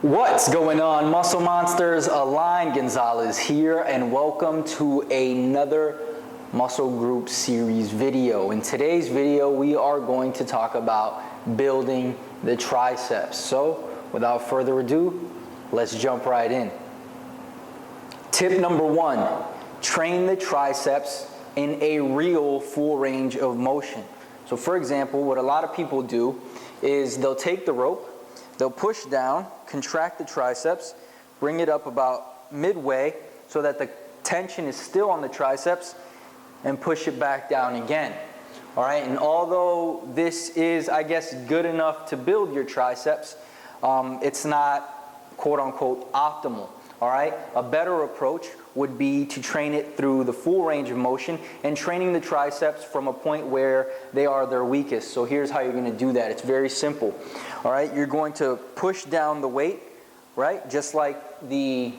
What's going on, Muscle Monsters? Align Gonzalez here, and welcome to another muscle group series video. In today's video, we are going to talk about building the triceps. So, without further ado, let's jump right in. Tip number one, train the triceps in a real full range of motion. So for example, what a lot of people do is they'll take the rope, they'll push down, contract the triceps, bring it up about midway so that the tension is still on the triceps, and push it back down again. All right, and although this is, I guess, good enough to build your triceps, it's not quote-unquote optimal. All right, a better approach would be to train it through the full range of motion and training the triceps from a point where they are their weakest. So here's how you're going to do that. It's very simple. All right, you're going to push down the weight, right, just like the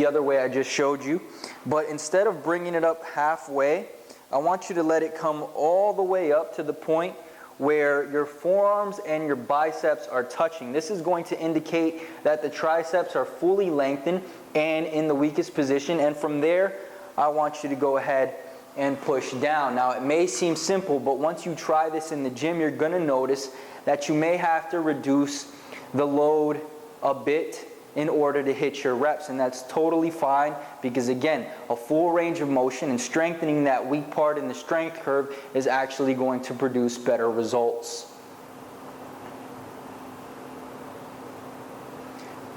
other way I just showed you. But instead of bringing it up halfway, I want you to let it come all the way up to the point where your forearms and your biceps are touching. This is going to indicate that the triceps are fully lengthened and in the weakest position. And from there, I want you to go ahead and push down. Now, it may seem simple, but once you try this in the gym, you're going to notice that you may have to reduce the load a bit in order to hit your reps, and that's totally fine because, again, a full range of motion and strengthening that weak part in the strength curve is actually going to produce better results.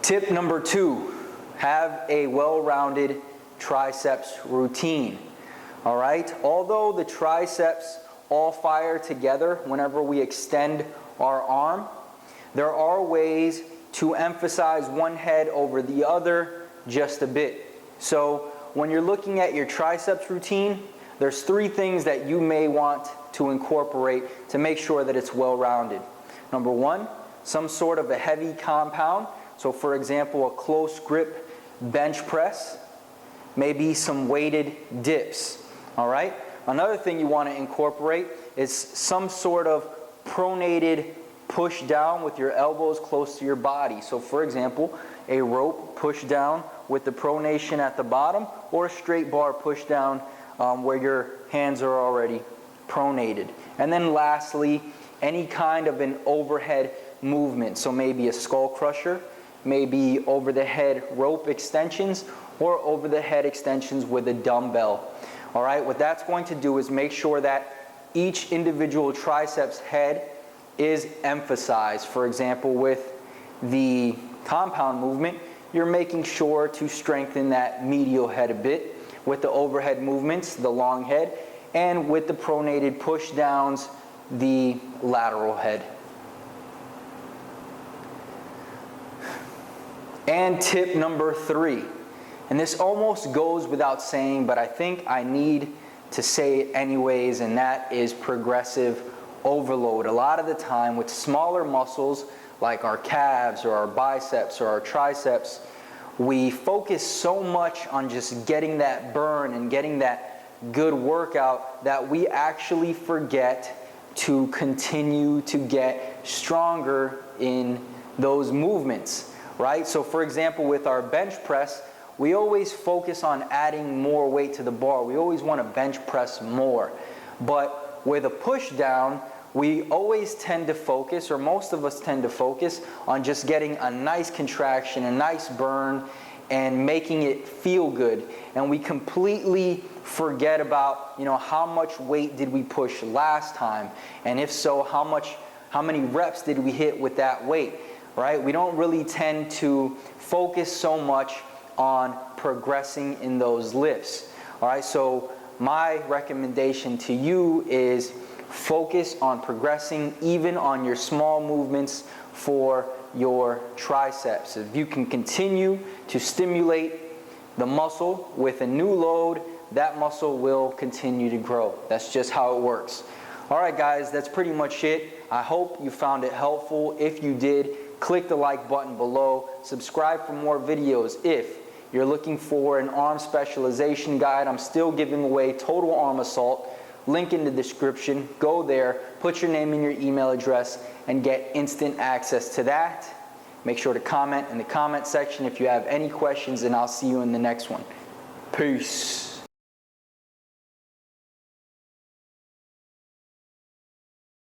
Tip number two, have a well-rounded triceps routine. All right, although the triceps all fire together whenever we extend our arm, there are ways to emphasize one head over the other just a bit. So when you're looking at your triceps routine, there's three things that you may want to incorporate to make sure that it's well-rounded. Number one, some sort of a heavy compound. So for example, a close grip bench press, maybe some weighted dips. All right? Another thing you want to incorporate is some sort of pronated push down with your elbows close to your body. So for example, a rope push down with the pronation at the bottom, or a straight bar push down where your hands are already pronated. And then lastly, any kind of an overhead movement. So maybe a skull crusher, maybe over the head rope extensions, or over the head extensions with a dumbbell. All right, what that's going to do is make sure that each individual triceps head is emphasized. For example, with the compound movement, you're making sure to strengthen that medial head a bit. With the overhead movements, the long head, and with the pronated push downs, the lateral head. And tip number three, and this almost goes without saying, but I think I need to say it anyways, and that is progressive overload. A lot of the time with smaller muscles like our calves or our biceps or our triceps, we focus so much on just getting that burn and getting that good workout that we actually forget to continue to get stronger in those movements, right? So for example, with our bench press, we always focus on adding more weight to the bar. We always want to bench press more. But with a push down, we always tend to focus, or most of us tend to focus, on just getting a nice contraction, a nice burn, and making it feel good. And we completely forget about, how much weight did we push last time? And if so, how many reps did we hit with that weight, right? We don't really tend to focus so much on progressing in those lifts. All right, so my recommendation to you is focus on progressing even on your small movements for your triceps. If you can continue to stimulate the muscle with a new load, that muscle will continue to grow. That's just how it works. All right, guys, that's pretty much it. I hope you found it helpful. If you did, click the like button below. Subscribe for more videos. If you're looking for an arm specialization guide, I'm still giving away Total Arm Assault. Link in the description. Go there, put your name and your email address, and get instant access to that. Make sure to comment in the comment section if you have any questions, and I'll see you in the next one. Peace.